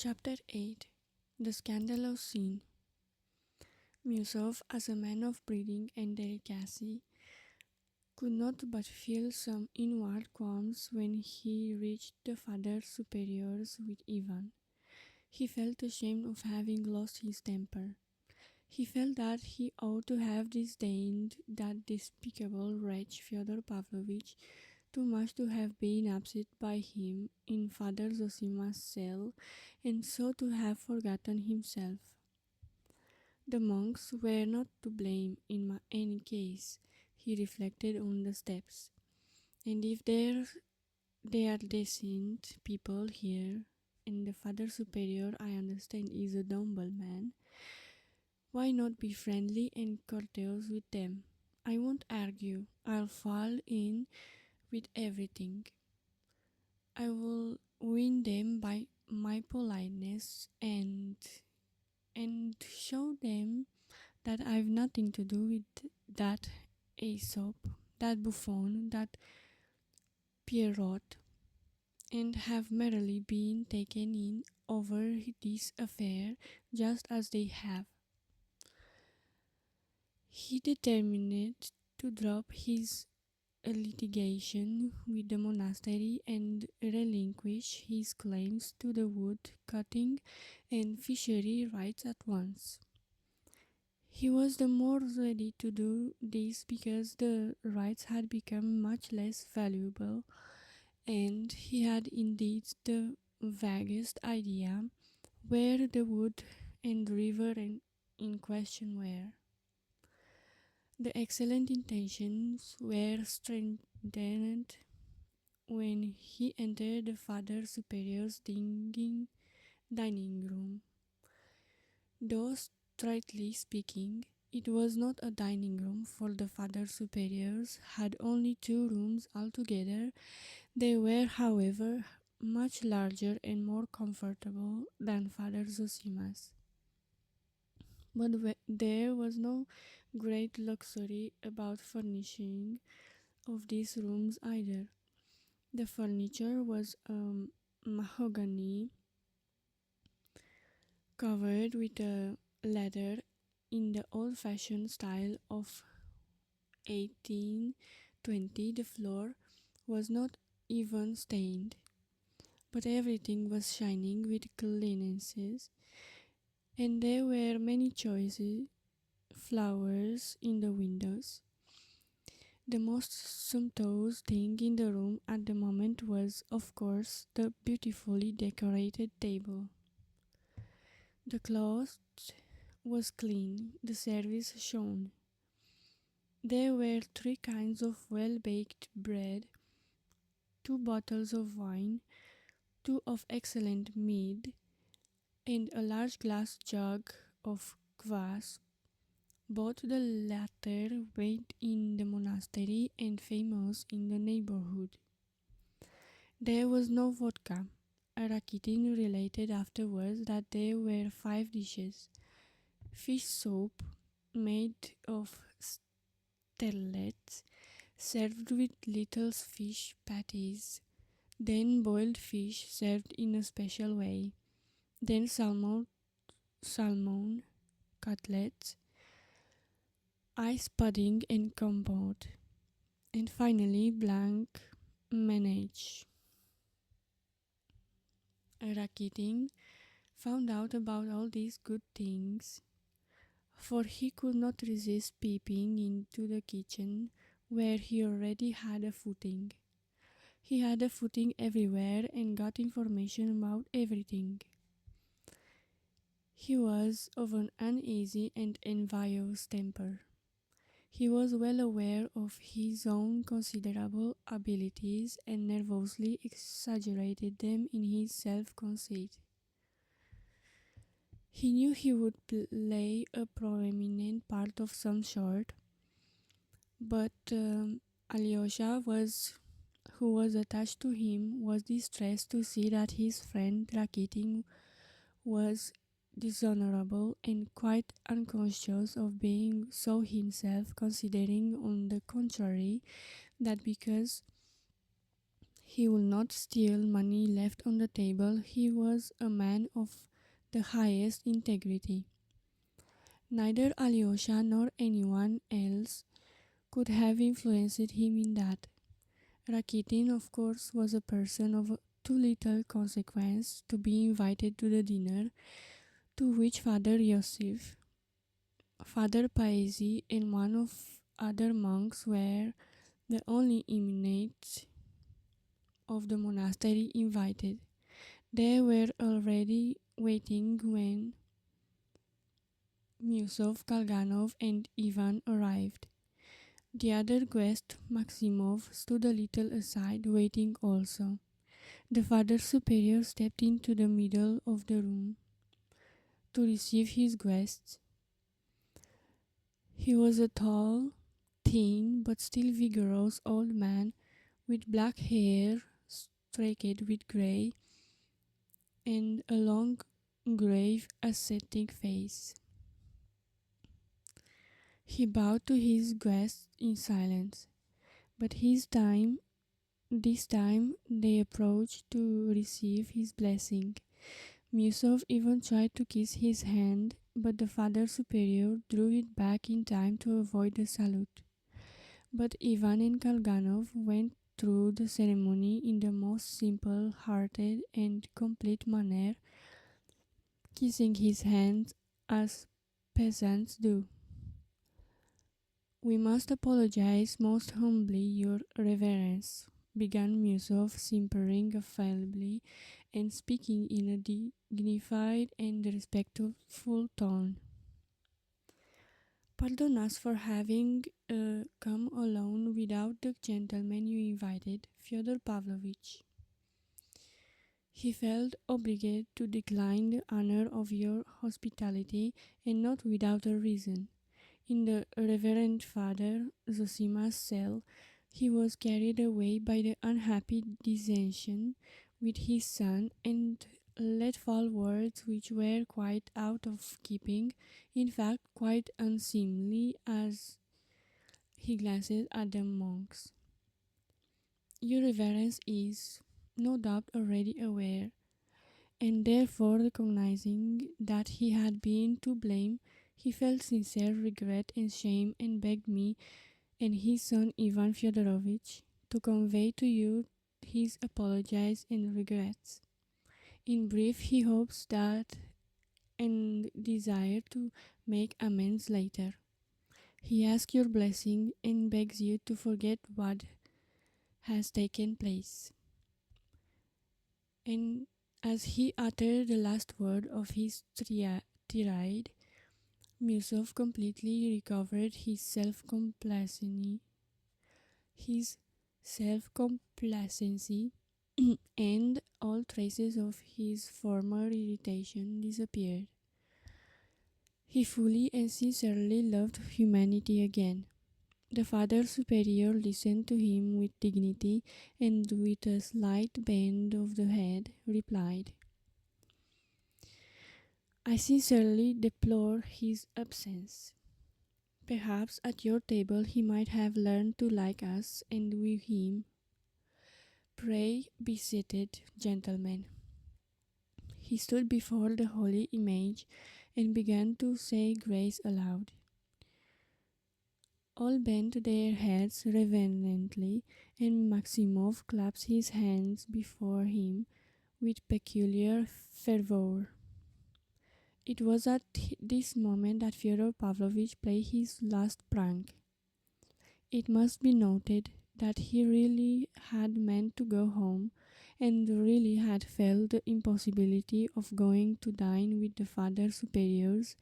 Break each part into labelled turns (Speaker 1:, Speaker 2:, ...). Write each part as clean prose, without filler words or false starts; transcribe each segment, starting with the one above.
Speaker 1: Chapter 8. The Scandalous Scene. Musov, as a man of breeding and delicacy, could not but feel some inward qualms when he reached the Father Superior's with Ivan. He felt ashamed of having lost his temper. He felt that he ought to have disdained that despicable wretch Fyodor Pavlovitch too much to have been upset by him in Father Zosima's cell, and so to have forgotten himself. The monks were not to blame in any case, he reflected on the steps. And if they are decent people here, and the Father Superior, I understand, is a noble man, why not be friendly and courteous with them? I won't argue. I'll fall in with everything. I will win them by my politeness and show them that I've nothing to do with that Aesop, that Buffon, that Pierrot, and have merely been taken in over this affair just as they have. He determined to drop his litigation with the monastery and relinquish his claims to the wood cutting and fishery rights at once. He was the more ready to do this because the rights had become much less valuable, and he had indeed the vaguest idea where the wood and river in question were. The excellent intentions were strengthened when he entered the Father Superior's dining room. Though, strictly speaking, it was not a dining room, for the Father Superiors had only 2 rooms altogether. They were, however, much larger and more comfortable than Father Zosima's. But there was no great luxury about furnishing of these rooms either. The furniture was mahogany covered with a leather in the old-fashioned style of 1820. The floor was not even stained, but everything was shining with cleanliness, and there were many choice flowers in the windows. The most sumptuous thing in the room at the moment was, of course, the beautifully decorated table. The cloth was clean, the service shone. There were 3 kinds of well-baked bread, 2 bottles of wine, 2 of excellent mead, and a large glass jug of kvass, both the latter made in the monastery and famous in the neighborhood. There was no vodka. Rakitin related afterwards that there were 5 dishes: fish soup made of sterlets, served with little fish patties, then boiled fish served in a special way, then salmon cutlets, ice pudding and compote, and finally blanc mange. Rakitin found out about all these good things, for he could not resist peeping into the kitchen, where he already had a footing. He had a footing everywhere and got information about everything. He was of an uneasy and envious temper. He was well aware of his own considerable abilities and nervously exaggerated them in his self-conceit. He knew he would play a prominent part of some sort, but Alyosha, who was attached to him, was distressed to see that his friend Rakitin was dishonorable and quite unconscious of being so himself, considering on the contrary that because He would not steal money left on the table. He was a man of the highest integrity. Neither Alyosha nor anyone else could have influenced him in that. Rakitin, of course, was a person of too little consequence to be invited to the dinner to which Father Yosef, Father Paesi, and one of other monks were the only inmates of the monastery invited. They were already waiting when Musov, Kalganov, and Ivan arrived. The other guest, Maximov, stood a little aside, waiting also. The Father Superior stepped into the middle of the room to receive his guests. He was a tall, thin, but still vigorous old man with black hair streaked with grey and a long, grave, ascetic face. He bowed to his guests in silence, but this time they approached to receive his blessing. Musov even tried to kiss his hand, but the Father Superior drew it back in time to avoid the salute. But Ivan and Kalganov went through the ceremony in the most simple-hearted and complete manner, kissing his hand as peasants do. "We must apologize most humbly, Your Reverence," began Musov, simpering affably and speaking in a dignified and respectful tone. "Pardon us for having come alone without the gentleman you invited, Fyodor Pavlovitch. He felt obliged to decline the honor of your hospitality, and not without a reason. In the Reverend Father Zosima's cell, he was carried away by the unhappy dissension with his son, and let fall words which were quite out of keeping, in fact quite unseemly, as he glanced at the monks. Your Reverence is, no doubt, already aware, and therefore recognizing that he had been to blame, he felt sincere regret and shame, and begged me and his son Ivan Fyodorovitch to convey to you his apologies and regrets. In brief, he hopes that and desire to make amends later. He asks your blessing and begs you to forget what has taken place." And as he uttered the last word of his tirade, Musov completely recovered his self-complacency, and all traces of his former irritation disappeared. He fully and sincerely loved humanity again. The Father Superior listened to him with dignity, and with a slight bend of the head replied, "I sincerely deplore his absence. Perhaps at your table he might have learned to like us, and we him. Pray be seated, gentlemen." He stood before the holy image and began to say grace aloud. All bent their heads reverently, and Maximov clapped his hands before him with peculiar fervor. It was at this moment that Fyodor Pavlovitch played his last prank. It must be noted that he really had meant to go home, and really had felt the impossibility of going to dine with the Father Superiors,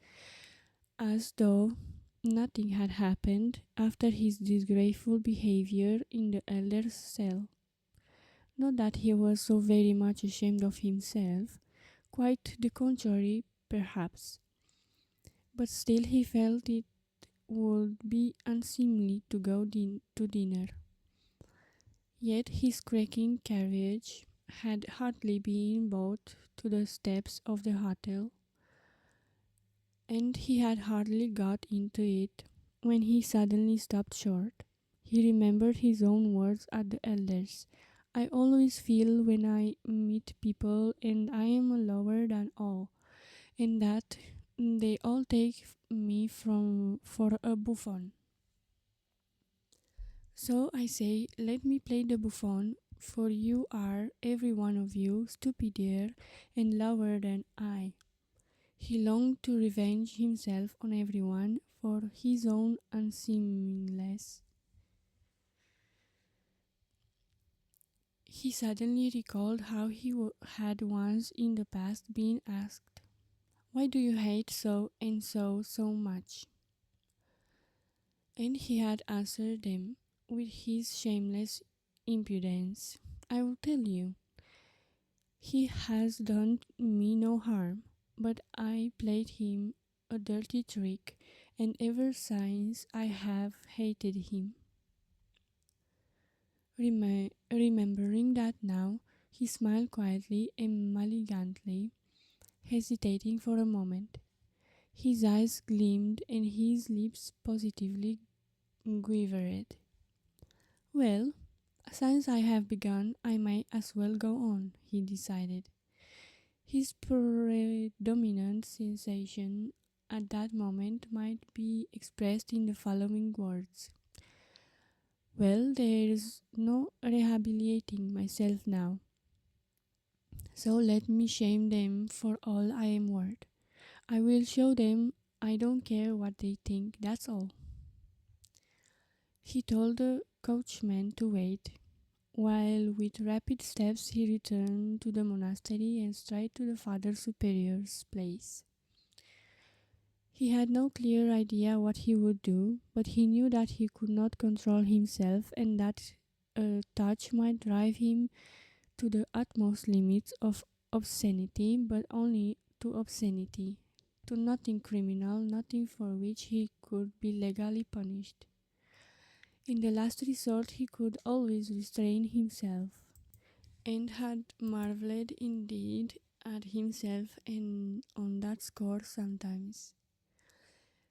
Speaker 1: as though nothing had happened after his disgraceful behavior in the elder's cell. Not that he was so very much ashamed of himself, quite the contrary, perhaps, but still he felt it would be unseemly to go to dinner. Yet his creaking carriage had hardly been brought to the steps of the hotel, and he had hardly got into it when he suddenly stopped short. He remembered his own words at the elder's. I always feel when I meet people and I am lower than all, and that they all take me from for a buffoon. So I say, let me play the buffoon, for you are, every one of you, stupider and lower than I. He longed to revenge himself on everyone for his own unseemliness. He suddenly recalled how had once in the past been asked, "Why do you hate so and so much?" And he had answered them with his shameless impudence, "I will tell you. He has done me no harm, but I played him a dirty trick, and ever since I have hated him." Remembering that now, he smiled quietly and malignantly, hesitating for a moment. His eyes gleamed and his lips positively quivered. "Well, since I have begun, I might as well go on," he decided. His predominant sensation at that moment might be expressed in the following words: "Well, there is no rehabilitating myself now, so let me shame them for all I am worth. I will show them I don't care what they think, that's all." He told the coachman to wait, while with rapid steps he returned to the monastery and straight to the Father Superior's place. He had no clear idea what he would do, but he knew that he could not control himself and that a touch might drive him to the utmost limits of obscenity, but only to obscenity, to nothing criminal, nothing for which he could be legally punished. In the last resort, he could always restrain himself, and had marveled indeed at himself and on that score sometimes.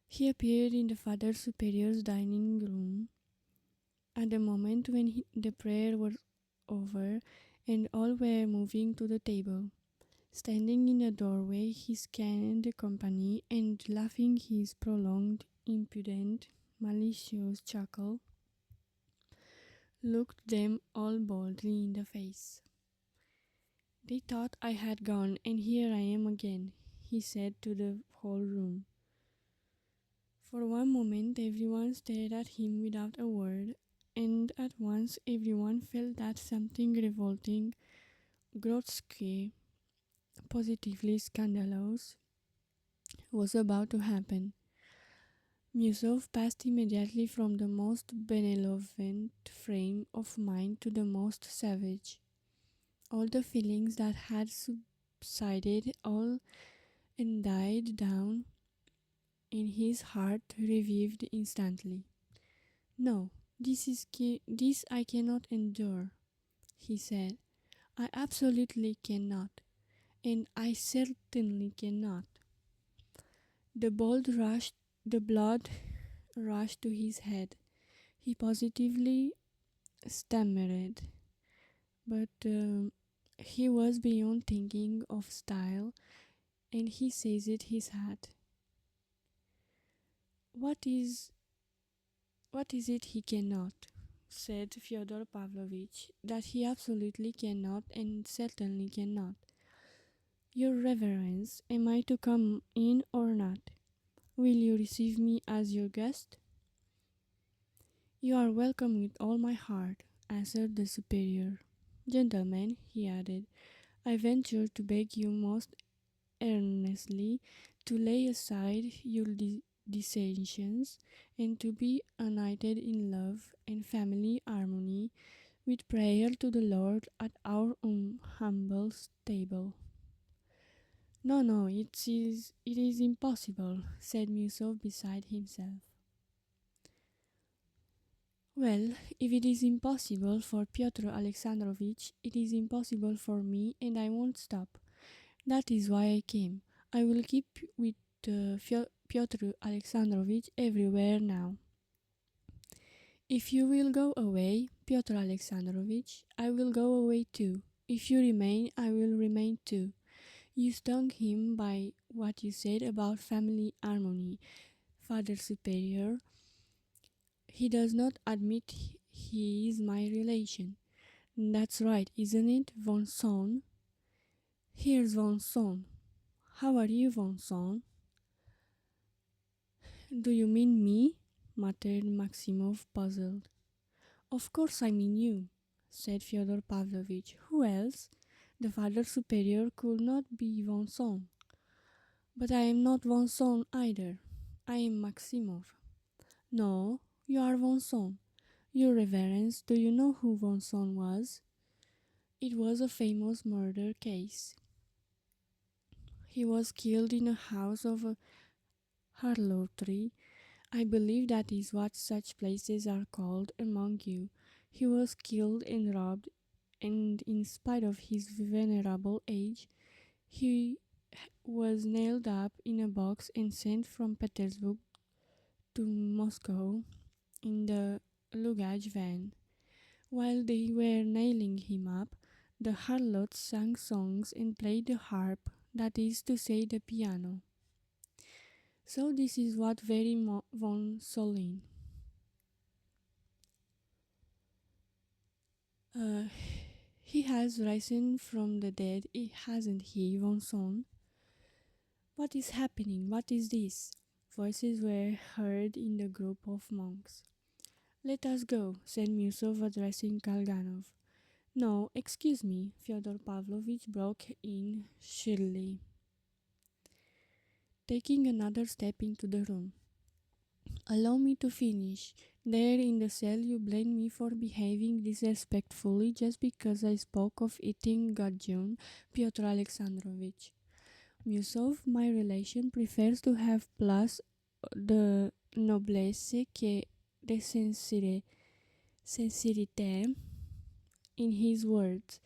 Speaker 1: He appeared in the Father Superior's dining room at the moment when the prayer was over and all were moving to the table. Standing in the doorway, he scanned the company and, laughing his prolonged, impudent, malicious chuckle, looked them all boldly in the face. "They thought I had gone, and here I am again," he said to the whole room. For one moment everyone stared at him without a word, and at once everyone felt that something revolting, grotesque, positively scandalous, was about to happen. Musov passed immediately from the most benevolent frame of mind to the most savage. All the feelings that had subsided all and died down in his heart revived instantly. "No, this I cannot endure," he said. "I absolutely cannot, and I certainly cannot." The the blood rushed to his head. He positively stammered, but he was beyond thinking of style, and he seized his hat. "What is what is it he cannot?" said Fyodor Pavlovitch. "That he absolutely cannot and certainly cannot." "Your reverence, am I to come in or not? Will you receive me as your guest?" "You are welcome with all my heart," answered the superior. "Gentlemen," he added, "I venture to beg you most earnestly to lay aside your dissensions and to be united in love and family harmony, with prayer to the Lord at our humble table." "No, no, it is impossible," said Musov beside himself. "Well, if it is impossible for Pyotr Alexandrovitch, it is impossible for me, and I won't stop. That is why I came. I will keep with Pyotr Alexandrovitch everywhere now." If you will go away, Pyotr Alexandrovich, I will go away too. If you remain, I will remain too. You stung him by what you said about family harmony, Father Superior. He does not admit he is my relation. That's right, isn't it, von Son? Here's von Son. How are you, von Son? Do you mean me? Muttered Maximov, puzzled. Of course I mean you, said Fyodor Pavlovitch. Who else? The Father Superior could not be von Son. But I am not von Son either. I am Maximov. No, you are von Son. Your Reverence, do you know who von Son was? It was a famous murder case. He was killed in a house of a harlotry. I believe that is what such places are called among you. He was killed and robbed, and in spite of his venerable age, he was nailed up in a box and sent from Petersburg to Moscow in the luggage van. While they were nailing him up, the harlots sang songs and played the harp, that is to say, the piano. So this is what very von Solin. Uh, he has risen from the dead, hasn't he, von Son? What is happening? What is this? Voices were heard in the group of monks. Let us go, said Musov, addressing Kalganov. No, excuse me, Fyodor Pavlovitch broke in shrilly, taking another step into the room. Allow me to finish. There in the cell you blame me for behaving disrespectfully just because I spoke of eating gudgeon, Pyotr Alexandrovich. Musov, my relation, prefers to have plus de noblesse que de sincérité in his words,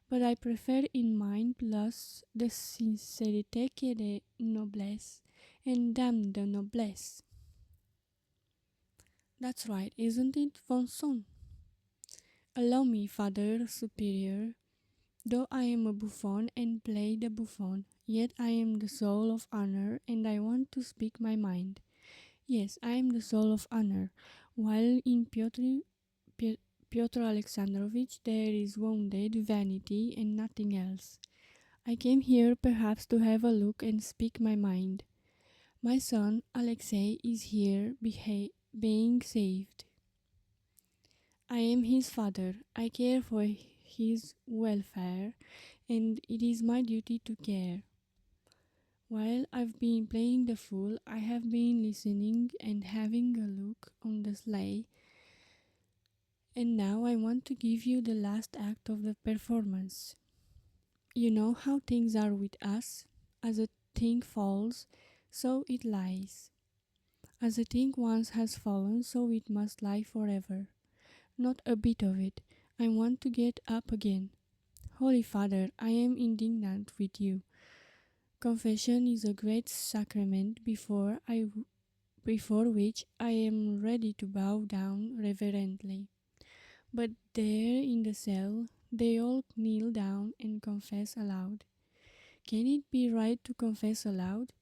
Speaker 1: but I prefer in mine plus de sincérité que de noblesse, and damn the noblesse. That's right, isn't it, von Son? Allow me, Father Superior. Though I am a buffon and play the buffon, yet I am the soul of honor and I want to speak my mind. Yes, I am the soul of honor, while in Pyotr Alexandrovich there is wounded vanity and nothing else. I came here perhaps to have a look and speak my mind. My son Alexei is here being saved. I am his father. I care for his welfare, and it is my duty to care. While I've been playing the fool, I have been listening and having a look on the sleigh, and now I want to give you the last act of the performance. You know how things are with us. As a thing falls, so it lies. As a thing once has fallen, so it must lie forever. Not a bit of it. I want to get up again. Holy Father, I am indignant with you. Confession is a great sacrament before which I am ready to bow down reverently. But there in the cell, they all kneel down and confess aloud. Can it be right to confess aloud?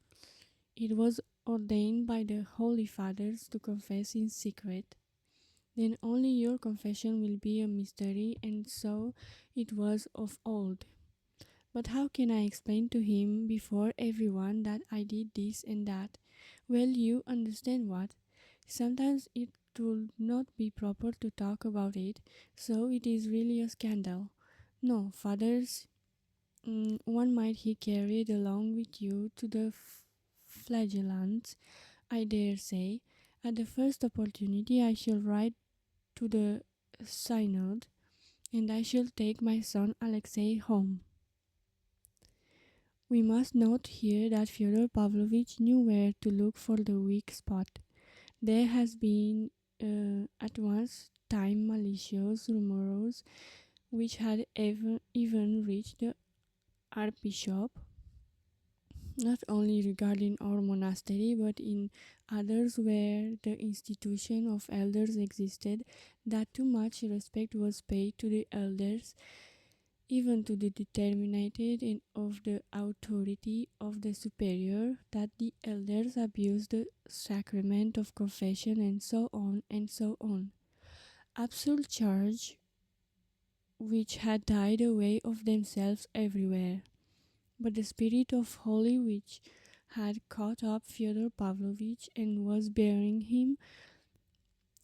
Speaker 1: It was ordained by the Holy Fathers to confess in secret. Then only your confession will be a mystery, and so it was of old. But how can I explain to him before everyone that I did this and that? Well, you understand what? Sometimes it would not be proper to talk about it, so it is really a scandal. No, fathers, one might he carried along with you to the flagellants, I dare say. At the first opportunity I shall write to the synod, and I shall take my son Alexei home. We must note here that Fyodor Pavlovitch knew where to look for the weak spot. There has been at once time malicious rumors which had even reached the archbishop not only regarding our monastery but in others where the institution of elders existed, that too much respect was paid to the elders, even to the determinated and of the authority of the superior, that the elders abused the sacrament of confession, and so on and so on. Absurd charge which had died away of themselves everywhere. But the spirit of holy witch had caught up Fyodor Pavlovitch and was bearing him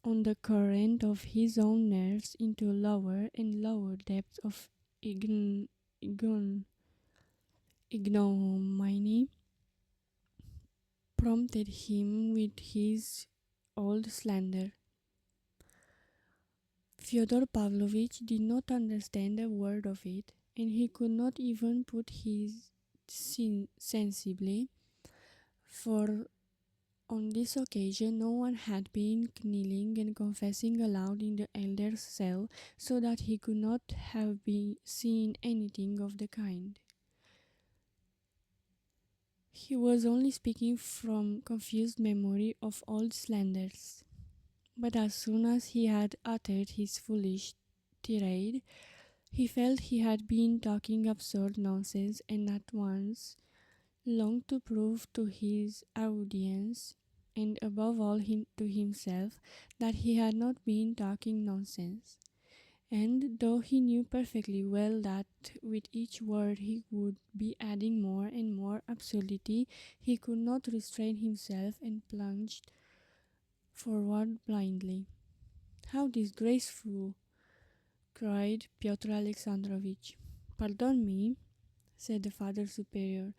Speaker 1: on the current of his own nerves into lower and lower depths of ign- ignominy, prompted him with his old slander. Fyodor Pavlovitch did not understand a word of it, and he could not even put his sensibly, for on this occasion no one had been kneeling and confessing aloud in the elder's cell, so that he could not have been seen anything of the kind. He was only speaking from confused memory of old slanders. But as soon as he had uttered his foolish tirade, he felt he had been talking absurd nonsense, and at once longed to prove to his audience, and above all to himself, that he had not been talking nonsense. And though he knew perfectly well that with each word he would be adding more and more absurdity, he could not restrain himself and plunged forward blindly. "How disgraceful!" cried Pyotr Alexandrovitch. "Pardon me," said the Father Superior.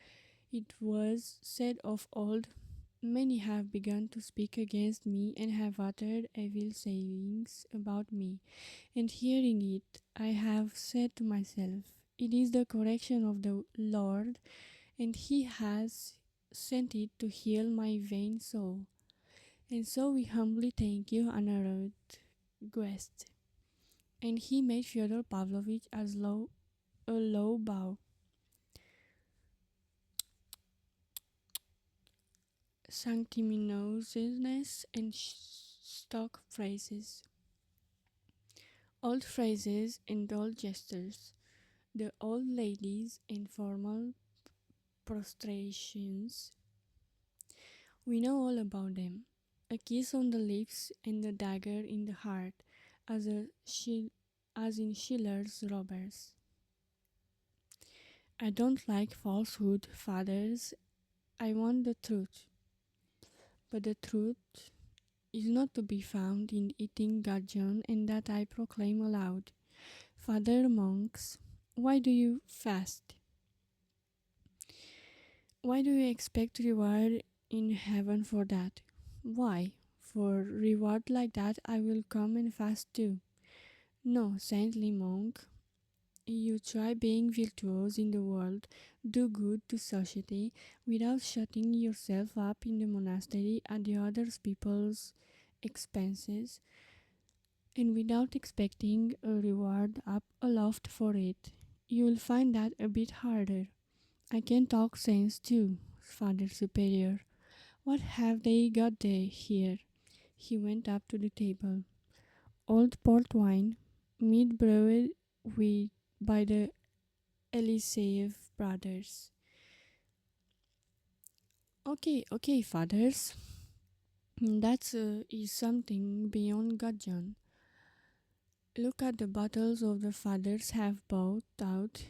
Speaker 1: "It was said of old, many have begun to speak against me and have uttered evil sayings about me. And hearing it, I have said to myself, it is the correction of the Lord, and He has sent it to heal my vain soul. And so we humbly thank you, honored guest." And he made Fyodor Pavlovitch a low bow. Sanctimoniousness and stock phrases. Old phrases and old gestures. The old ladies' informal prostrations. We know all about them. A kiss on the lips and a dagger in the heart, as, as in Schiller's Robbers. "I don't like falsehood, fathers. I want the truth. But the truth is not to be found in eating gudgeon, and that I proclaim aloud. Father monks, why do you fast? Why do you expect reward in heaven for that? Why, for reward like that I will come and fast too. No, saintly monk, you try being virtuous in the world, do good to society, without shutting yourself up in the monastery at the other people's expenses, and without expecting a reward up aloft for it. You'll find that a bit harder. I can talk sense too, Father Superior. What have they got there here?" He went up to the table. "Old port wine, mead brewed with by the Eliseev brothers." Okay, fathers. That's is something beyond gudgeon. Look at the bottles of the fathers have bought out.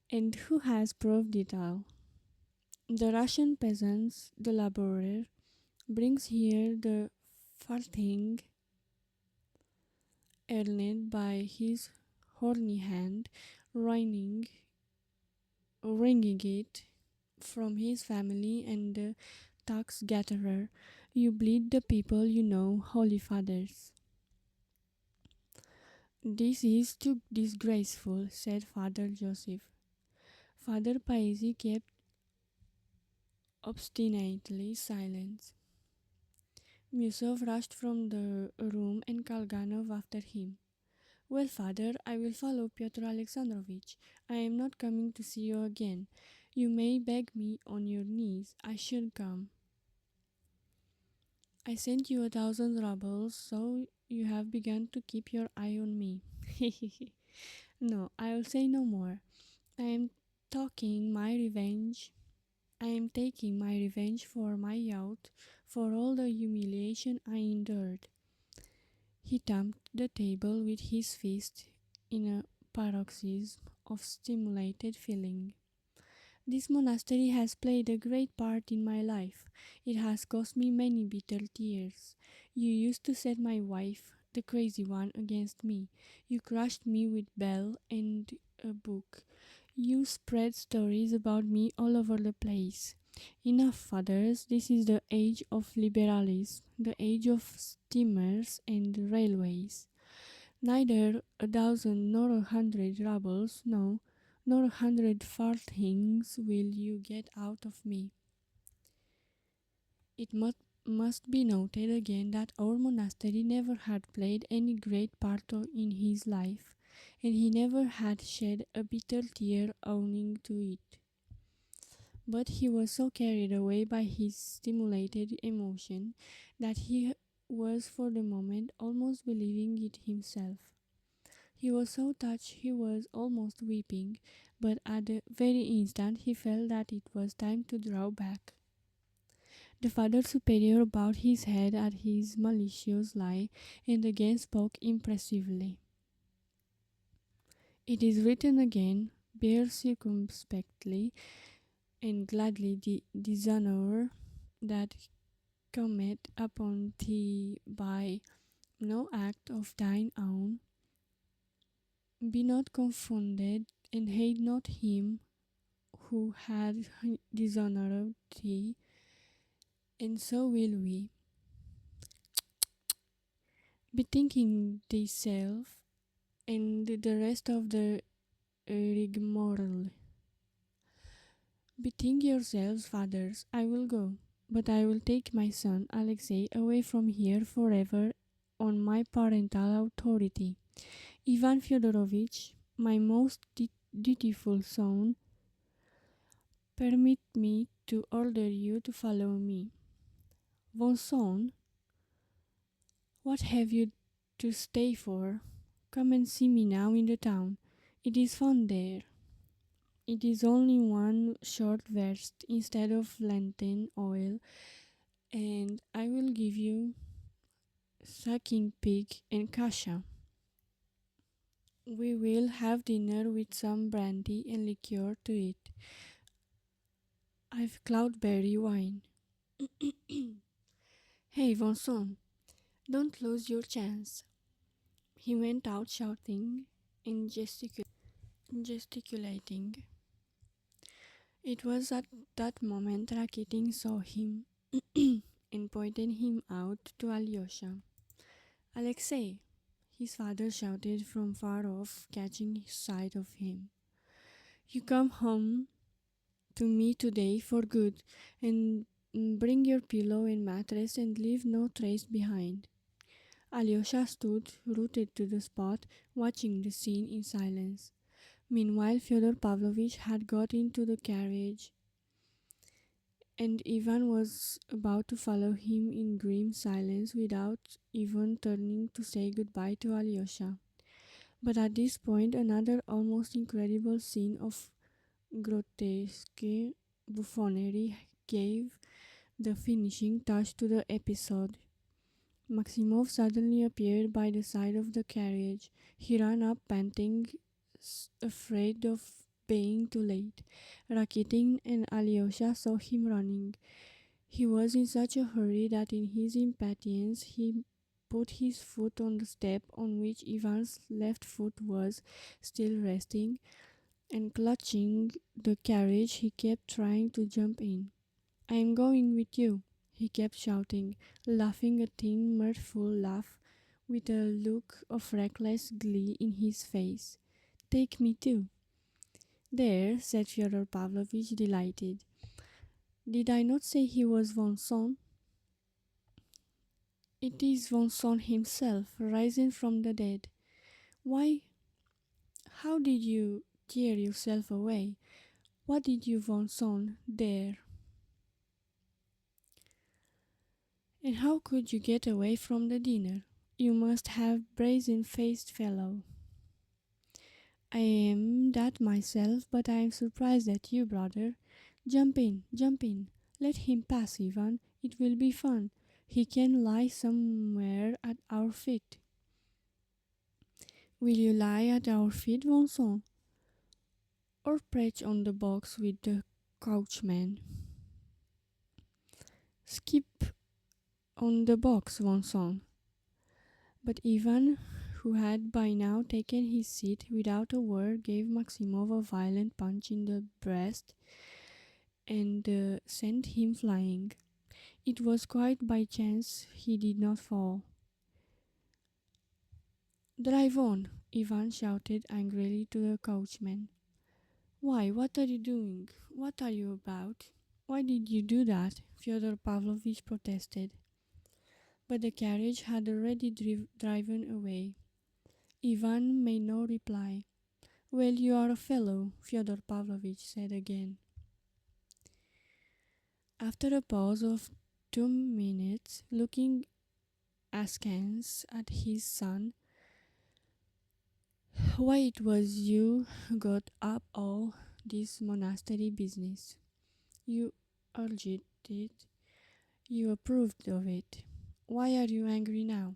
Speaker 1: And who has proved it all? The Russian peasants, the laborer, brings here the farthing earned by his horny hand, wringing it from his family and the tax gatherer. You bleed the people, you know, holy fathers. "This is too disgraceful," said Father Joseph. Father Paisi kept obstinately silent. Musov rushed from the room and Kalganov after him. "Well, father, I will follow Pyotr Alexandrovitch. I am not coming to see you again. You may beg me on your knees, I shall come. I sent you 1,000 rubles, so you have begun to keep your eye on me. No, I will say no more. I am talking my revenge. I am taking my revenge for my youth, for all the humiliation I endured. He thumped the table with his fist in a paroxysm of stimulated feeling. This monastery has played a great part in my life. It has cost me many bitter tears. You used to set my wife, the crazy one, against me. You crushed me with bell and a book. You spread stories about me all over the place. Enough, fathers. This is the age of liberalism, the age of steamers and railways. Neither 1,000 nor 100 rubles, no, nor 100 farthings will you get out of me. It must be noted again that our monastery never had played any great part in his life, and he never had shed a bitter tear owing to it. But he was so carried away by his stimulated emotion that he was for the moment almost believing it himself. He was so touched he was almost weeping, but at the very instant he felt that it was time to draw back. The Father Superior bowed his head at his malicious lie and again spoke impressively. It is written again, bear circumspectly and gladly the dishonor that cometh upon thee by no act of thine own. Be not confounded, and hate not him who had dishonored thee, and so will we. Bethinking thyself and the rest of the rigmarole. Bethink yourselves, fathers, I will go, but I will take my son Alexei away from here forever on my parental authority. Ivan Fyodorovitch, my most dutiful son, permit me to order you to follow me. Von son, what have you to stay for? Come and see me now in the town. It is fun there. It is only one short verst instead of Lenten oil, and I will give you sucking pig and kasha. We will have dinner with some brandy and liqueur to it. I've cloudberry wine. Hey, Vincent, don't lose your chance. He went out shouting and gesticulating. It was at that moment Rakitin saw him and pointed him out to Alyosha. Alexei, his father shouted from far off, catching sight of him. You come home to me today for good, and bring your pillow and mattress and leave no trace behind. Alyosha stood rooted to the spot, watching the scene in silence. Meanwhile, Fyodor Pavlovitch had got into the carriage, and Ivan was about to follow him in grim silence without even turning to say goodbye to Alyosha. But at this point, another almost incredible scene of grotesque buffoonery gave the finishing touch to the episode. Maximov suddenly appeared by the side of the carriage. He ran up panting, afraid of being too late. Rakitin and Alyosha saw him running. He was in such a hurry that in his impatience he put his foot on the step on which Ivan's left foot was still resting, and clutching the carriage he kept trying to jump in. I am going with you, he kept shouting, laughing a thin, mirthful laugh with a look of reckless glee in his face. Take me too. There, said Fyodor Pavlovitch, delighted. Did I not say he was von Son? It is von Son himself, risen from the dead. Why, how did you tear yourself away? What did you want on there? And how could you get away from the dinner? You must have brazen-faced fellow. I am that myself, but I am surprised at you, brother. Jump in, jump in. Let him pass, Ivan. It will be fun. He can lie somewhere at our feet. Will you lie at our feet, Vincent? Or perch on the box with the coachman? Skip on the box, Vincent. But Ivan, who had by now taken his seat without a word, gave Maximov a violent punch in the breast and sent him flying. It was quite by chance he did not fall. Drive on, Ivan shouted angrily to the coachman. Why, what are you doing? What are you about? Why did you do that? Fyodor Pavlovitch protested. But the carriage had already driven away. Ivan made no reply. Well, you are a fellow, Fyodor Pavlovitch said again. After a pause of 2 minutes, looking askance at his son, why it was you got up all this monastery business. You urged it, you approved of it. Why are you angry now?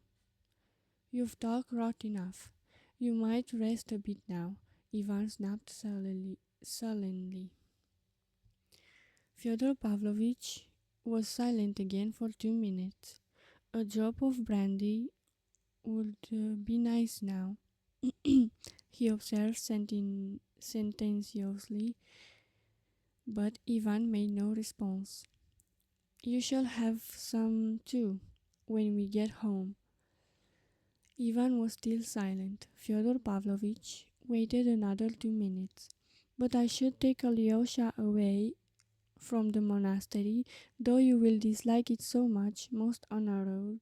Speaker 1: You've talked rot enough. You might rest a bit now, Ivan snapped sullenly. Fyodor Pavlovitch was silent again for 2 minutes. A drop of brandy would be nice now, he observed sententiously, but Ivan made no response. You shall have some too, when we get home. Ivan was still silent. Fyodor Pavlovitch waited another 2 minutes. But I should take Alyosha away from the monastery, though you will dislike it so much, most honored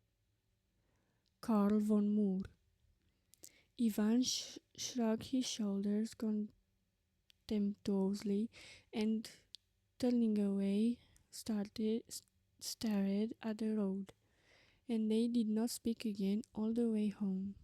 Speaker 1: Karl von Moor. Ivan shrugged his shoulders contemptuously and, turning away, stared at the road, and they did not speak again all the way home.